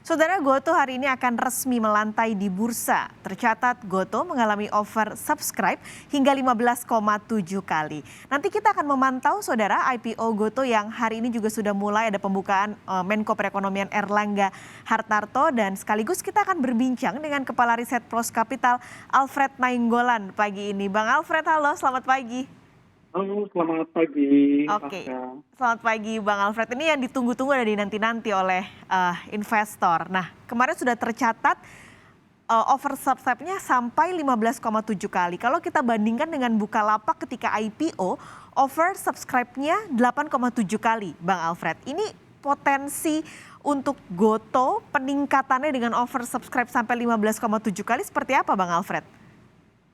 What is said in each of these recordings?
Saudara, GoTo hari ini akan resmi melantai di bursa. Tercatat GoTo mengalami oversubscribe hingga 15,7 kali. Nanti kita akan memantau saudara IPO GoTo yang hari ini juga sudah mulai ada pembukaan Menko Perekonomian Erlangga Hartarto, dan sekaligus kita akan berbincang dengan Kepala Riset Pros Capital Alfred Nainggolan pagi ini. Bang Alfred, halo, selamat pagi. Halo, selamat pagi, Oke, Pasca. selamat pagi Bang Alfred. Ini yang ditunggu-tunggu dan dinanti-nanti oleh investor. Nah, kemarin sudah tercatat oversubscribe-nya sampai 15,7 kali. Kalau kita bandingkan dengan Bukalapak ketika IPO, oversubscribe-nya 8,7 kali, Bang Alfred. Ini potensi untuk GoTo peningkatannya dengan oversubscribe sampai 15,7 kali seperti apa, Bang Alfred?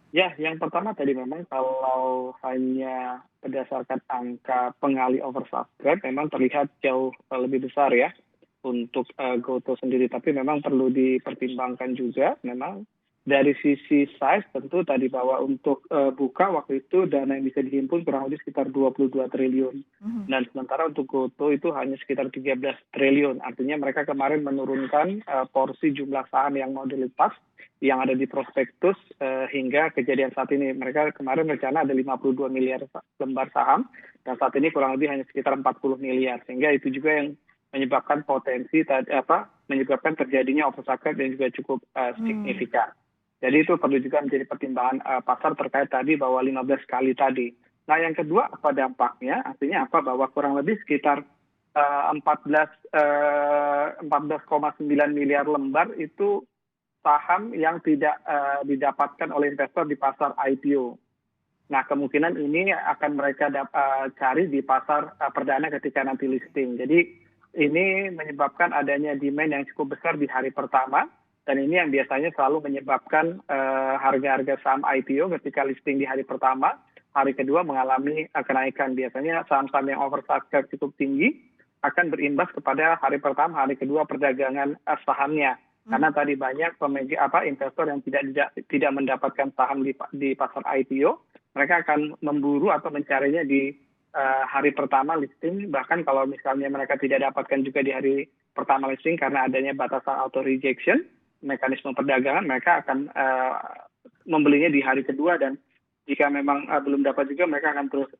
Ya, yang pertama tadi memang kalau hanya berdasarkan angka pengali oversubscribe memang terlihat jauh lebih besar ya untuk GoTo sendiri. Tapi memang perlu dipertimbangkan juga memang dari sisi size tentu tadi bahwa untuk buka waktu itu dana yang bisa dihimpun kurang lebih sekitar 22 triliun. Dan sementara untuk GoTo itu hanya sekitar 13 triliun. Artinya mereka kemarin menurunkan porsi jumlah saham yang mau dilepas yang ada di prospektus hingga kejadian saat ini. Mereka kemarin rencana ada 52 miliar lembar saham dan saat ini kurang lebih hanya sekitar 40 miliar. Sehingga itu juga yang menyebabkan potensi menyebabkan terjadinya oversubscribe dan juga cukup signifikan. Jadi itu perlu juga menjadi pertimbangan pasar terkait tadi bahwa 15 kali tadi. Nah yang kedua apa dampaknya? Artinya apa? Bahwa kurang lebih sekitar 14,9 miliar lembar itu saham yang tidak didapatkan oleh investor di pasar IPO. Nah kemungkinan ini akan mereka cari di pasar perdana ketika nanti listing. Jadi ini menyebabkan adanya demand yang cukup besar di hari pertama. Dan ini yang biasanya selalu menyebabkan harga-harga saham IPO ketika listing di hari pertama, hari kedua mengalami kenaikan. Biasanya saham-saham yang oversubscribe cukup tinggi akan berimbas kepada hari pertama, hari kedua perdagangan sahamnya. Karena tadi banyak investor yang tidak mendapatkan saham di pasar IPO, mereka akan memburu atau mencarinya di hari pertama listing. Bahkan kalau misalnya mereka tidak dapatkan juga di hari pertama listing karena adanya batasan auto rejection, mekanisme perdagangan, mereka akan membelinya di hari kedua dan jika memang belum dapat juga mereka akan terus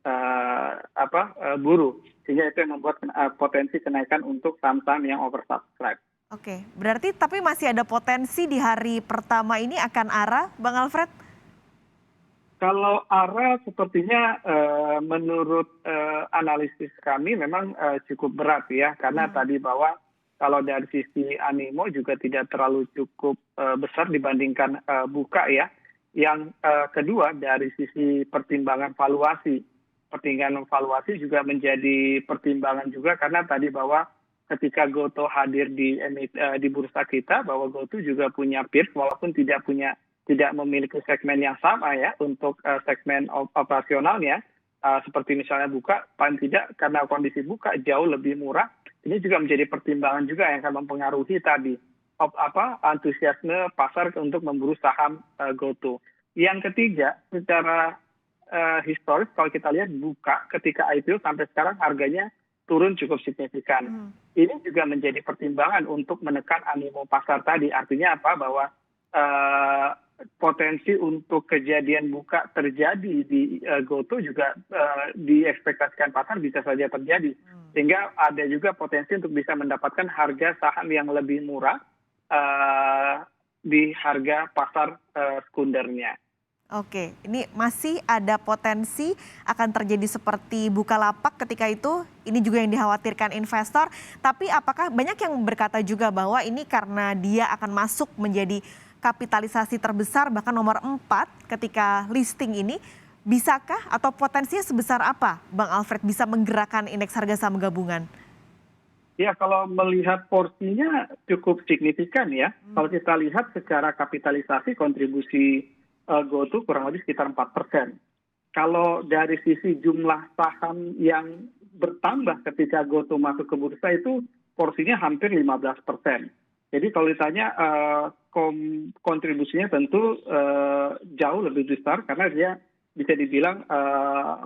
buru. Sehingga itu yang membuat potensi kenaikan untuk saham-saham yang oversubscribe. Oke, berarti tapi masih ada potensi di hari pertama ini akan arah, Bang Alfred? Kalau arah sepertinya menurut analisis kami memang cukup berat ya, karena tadi bahwa kalau dari sisi animo juga tidak terlalu cukup besar dibandingkan buka ya. Yang kedua dari sisi pertimbangan valuasi. Pertimbangan valuasi juga menjadi pertimbangan juga karena tadi bahwa ketika GoTo hadir di bursa kita, bahwa GoTo juga punya peers walaupun tidak memiliki segmen yang sama ya untuk segmen operasionalnya. Seperti misalnya buka, paling tidak karena kondisi buka jauh lebih murah. Ini juga menjadi pertimbangan juga yang akan mempengaruhi tadi antusiasme pasar untuk memburu saham GoTo. Yang ketiga, secara historis kalau kita lihat buka ketika IPO sampai sekarang harganya turun cukup signifikan. Ini juga menjadi pertimbangan untuk menekan animo pasar tadi. Artinya apa? Bahwa potensi untuk kejadian buka terjadi di GoTo juga diekspektasikan pasar bisa saja terjadi. Sehingga ada juga potensi untuk bisa mendapatkan harga saham yang lebih murah di harga pasar sekundernya. Oke, ini masih ada potensi akan terjadi seperti Bukalapak ketika itu, ini juga yang dikhawatirkan investor. Tapi apakah banyak yang berkata juga bahwa ini karena dia akan masuk menjadi kapitalisasi terbesar bahkan nomor 4 ketika listing ini, bisakah atau potensinya sebesar apa Bang Alfred bisa menggerakkan indeks harga saham gabungan? Ya kalau melihat porsinya cukup signifikan ya. Kalau kita lihat secara kapitalisasi kontribusi GoTo kurang lebih sekitar 4%. Kalau dari sisi jumlah saham yang bertambah ketika GoTo masuk ke bursa itu porsinya hampir 15%. Jadi kalau ditanya kontribusinya tentu jauh lebih besar karena dia bisa dibilang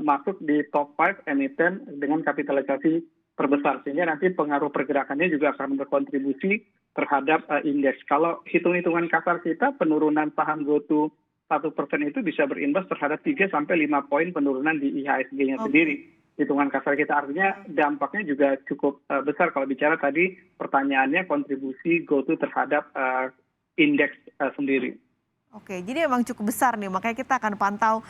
masuk di top 5 emiten dengan kapitalisasi terbesar. Sehingga nanti pengaruh pergerakannya juga akan berkontribusi terhadap indeks. Kalau hitung-hitungan kasar kita, penurunan saham GoTo 1% itu bisa berimbas terhadap 3 sampai 5 poin penurunan di IHSG-nya sendiri. Hitungan kasar kita artinya dampaknya juga cukup besar kalau bicara tadi pertanyaannya kontribusi GoTo terhadap indeks sendiri. Oke, jadi memang cukup besar nih, makanya kita akan pantau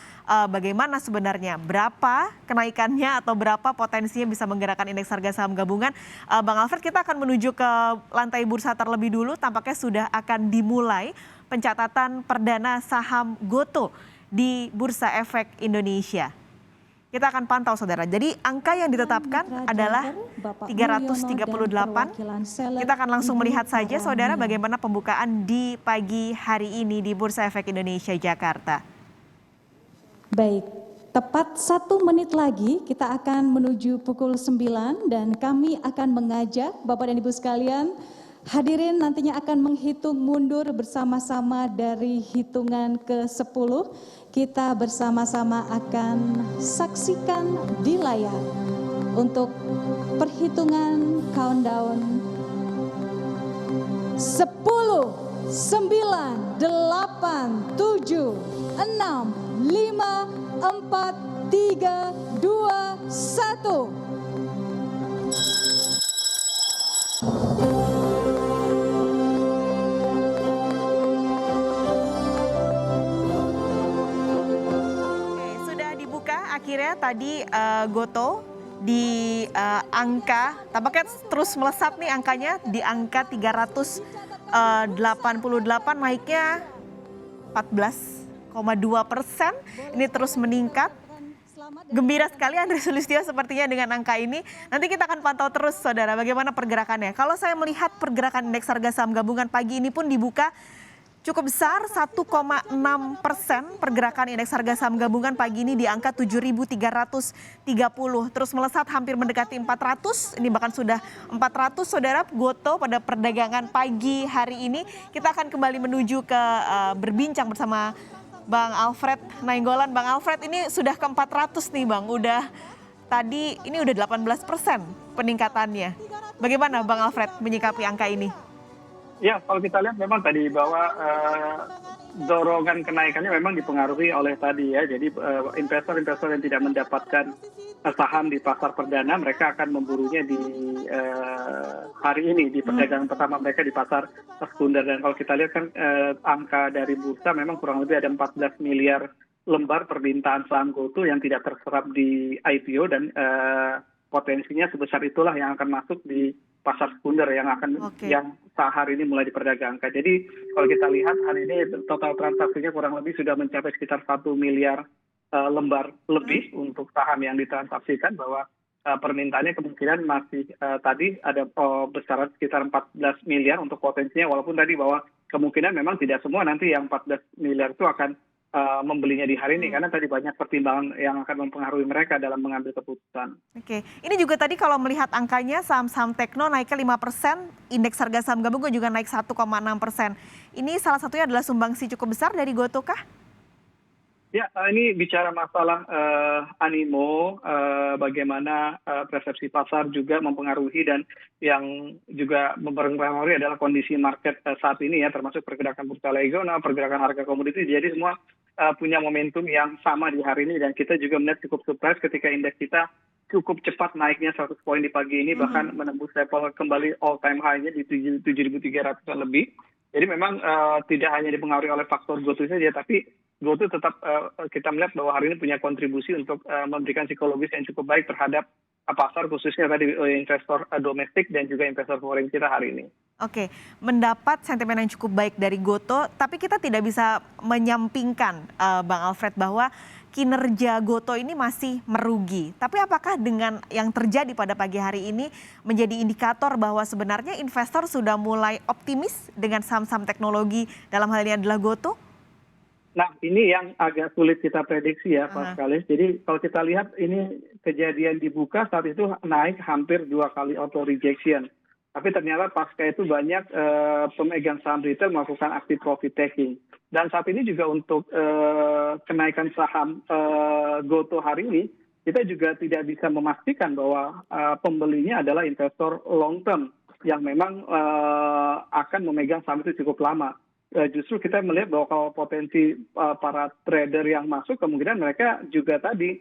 bagaimana sebenarnya berapa kenaikannya atau berapa potensinya bisa menggerakkan indeks harga saham gabungan. Bang Alfred, kita akan menuju ke lantai bursa terlebih dulu, tampaknya sudah akan dimulai pencatatan perdana saham GoTo di Bursa Efek Indonesia. Kita akan pantau saudara. Jadi angka yang ditetapkan adalah 338. Kita akan langsung melihat saja saudara bagaimana pembukaan di pagi hari ini di Bursa Efek Indonesia Jakarta. Baik, tepat 1 menit lagi kita akan menuju pukul 9 dan kami akan mengajak Bapak dan Ibu sekalian hadirin nantinya akan menghitung mundur bersama-sama dari hitungan ke-10. Kita bersama-sama akan saksikan di layar untuk perhitungan countdown 10, 9, 8, 7, 6, 5, 4, 3, 2, 1. Akhirnya tadi GoTo di angka, tampaknya terus melesat nih angkanya di angka 388, naiknya 14,2%, ini terus meningkat. Gembira sekali Andre Sulistyo sepertinya dengan angka ini. Nanti kita akan pantau terus saudara bagaimana pergerakannya. Kalau saya melihat pergerakan indeks harga saham gabungan pagi ini pun dibuka cukup besar, 1,6% pergerakan indeks harga saham gabungan pagi ini di angka 7.330. Terus melesat hampir mendekati 400, ini bahkan sudah 400 saudara GoTo pada perdagangan pagi hari ini. Kita akan kembali menuju ke berbincang bersama Bang Alfred Nainggolan. Bang Alfred, ini sudah ke 400 nih Bang, tadi ini udah 18% peningkatannya. Bagaimana Bang Alfred menyikapi angka ini? Ya, kalau kita lihat memang tadi bahwa dorongan kenaikannya memang dipengaruhi oleh tadi ya. Jadi investor-investor yang tidak mendapatkan saham di pasar perdana, mereka akan memburunya di hari ini, di perdagangan pertama mereka di pasar sekunder. Dan kalau kita lihat kan angka dari bursa memang kurang lebih ada 14 miliar lembar permintaan saham GoTo yang tidak terserap di IPO dan potensinya sebesar itulah yang akan masuk di pasar sekunder yang hari ini mulai diperdagangkan. Jadi kalau kita lihat hari ini total transaksinya kurang lebih sudah mencapai sekitar 1 miliar lembar lebih untuk saham yang ditransaksikan, bahwa permintaannya kemungkinan masih tadi ada besaran sekitar 14 miliar untuk potensinya, walaupun tadi bahwa kemungkinan memang tidak semua nanti yang 14 miliar itu akan membelinya di hari ini, karena tadi banyak pertimbangan yang akan mempengaruhi mereka dalam mengambil keputusan. Oke, ini juga tadi kalau melihat angkanya saham-saham tekno naiknya 5%, indeks harga saham gabungan juga naik 1,6%. Ini salah satunya adalah sumbangsi cukup besar dari GoTo kah? Ya, ini bicara masalah animo, bagaimana persepsi pasar juga mempengaruhi, dan yang juga mempengaruhi adalah kondisi market saat ini ya, termasuk pergerakan bursa regional, pergerakan harga komoditi. Jadi semua punya momentum yang sama di hari ini, dan kita juga melihat cukup surprise ketika indeks kita cukup cepat naiknya 100 poin di pagi ini, bahkan menembus level kembali all time high-nya di 7.300-an lebih. Jadi memang tidak hanya dipengaruhi oleh faktor GoTo saja, tapi GoTo tetap kita melihat bahwa hari ini punya kontribusi untuk memberikan psikologis yang cukup baik terhadap pasar, khususnya tadi investor domestik dan juga investor foreign kita hari ini. Oke, mendapat sentimen yang cukup baik dari GoTo, tapi kita tidak bisa menyampingkan Bang Alfred bahwa kinerja GoTo ini masih merugi. Tapi apakah dengan yang terjadi pada pagi hari ini menjadi indikator bahwa sebenarnya investor sudah mulai optimis dengan saham-saham teknologi, dalam hal ini adalah GoTo? Nah, ini yang agak sulit kita prediksi ya, Pak Skalis. Jadi kalau kita lihat ini kejadian dibuka saat itu naik hampir 2 kali auto rejection. Tapi ternyata pasca itu banyak pemegang saham retail melakukan aksi profit taking. Dan saat ini juga untuk kenaikan saham GoTo hari ini, kita juga tidak bisa memastikan bahwa pembelinya adalah investor long term. yang memang akan memegang saham itu cukup lama. Justru kita melihat bahwa kalau potensi para trader yang masuk, kemungkinan mereka juga tadi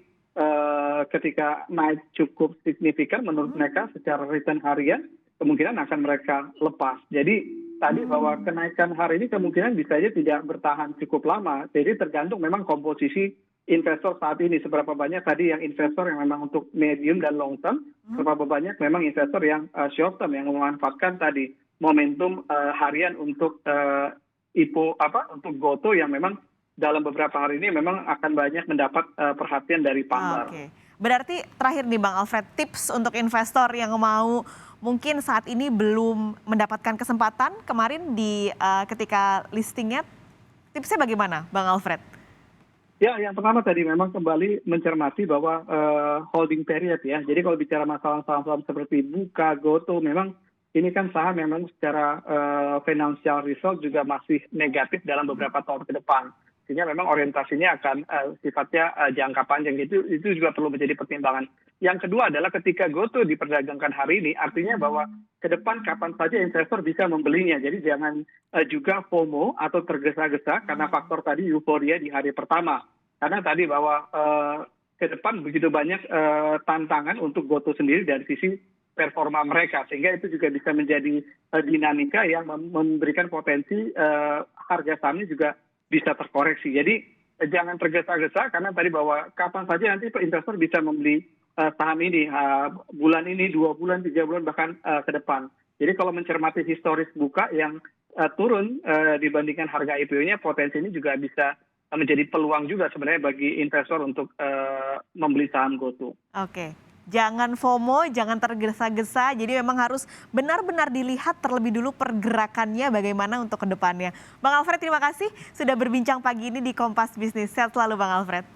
ketika naik cukup signifikan menurut mereka secara return harian, kemungkinan akan mereka lepas. Jadi tadi bahwa kenaikan hari ini kemungkinan bisa saja tidak bertahan cukup lama. Jadi tergantung memang komposisi investor saat ini. Seberapa banyak tadi yang investor yang memang untuk medium dan long term, seberapa banyak memang investor yang short term yang memanfaatkan tadi momentum harian untuk untuk GoTo yang memang dalam beberapa hari ini memang akan banyak mendapat perhatian dari pasar. Oke. Berarti terakhir nih Bang Alfred, tips untuk investor yang mau mungkin saat ini belum mendapatkan kesempatan kemarin di ketika listingnya, tipsnya bagaimana Bang Alfred? Ya, yang pertama tadi memang kembali mencermati bahwa holding period ya. Jadi kalau bicara masalah saham-saham seperti Buka, GoTo, memang ini kan saham yang memang secara financial result juga masih negatif dalam beberapa tahun ke depan. Sehingga memang orientasinya akan sifatnya jangka panjang. Itu juga perlu menjadi pertimbangan. Yang kedua adalah ketika GoTo diperdagangkan hari ini, artinya bahwa ke depan kapan saja investor bisa membelinya. Jadi jangan juga FOMO atau tergesa-gesa karena faktor tadi euforia di hari pertama. Karena tadi bahwa ke depan begitu banyak tantangan untuk GoTo sendiri dari sisi performa mereka. Sehingga itu juga bisa menjadi dinamika yang memberikan potensi harga sahamnya juga bisa terkoreksi. Jadi jangan tergesa-gesa karena tadi bahwa kapan saja nanti investor bisa membeli saham ini bulan ini, 2 bulan, 3 bulan bahkan ke depan. Jadi kalau mencermati historis Buka yang turun dibandingkan harga IPO-nya, potensi ini juga bisa menjadi peluang juga sebenarnya bagi investor untuk membeli saham GoTo. Oke. Jangan FOMO, jangan tergesa-gesa. Jadi memang harus benar-benar dilihat terlebih dulu pergerakannya bagaimana untuk ke depannya. Bang Alfred, terima kasih sudah berbincang pagi ini di Kompas Bisnis. Sehat selalu Bang Alfred.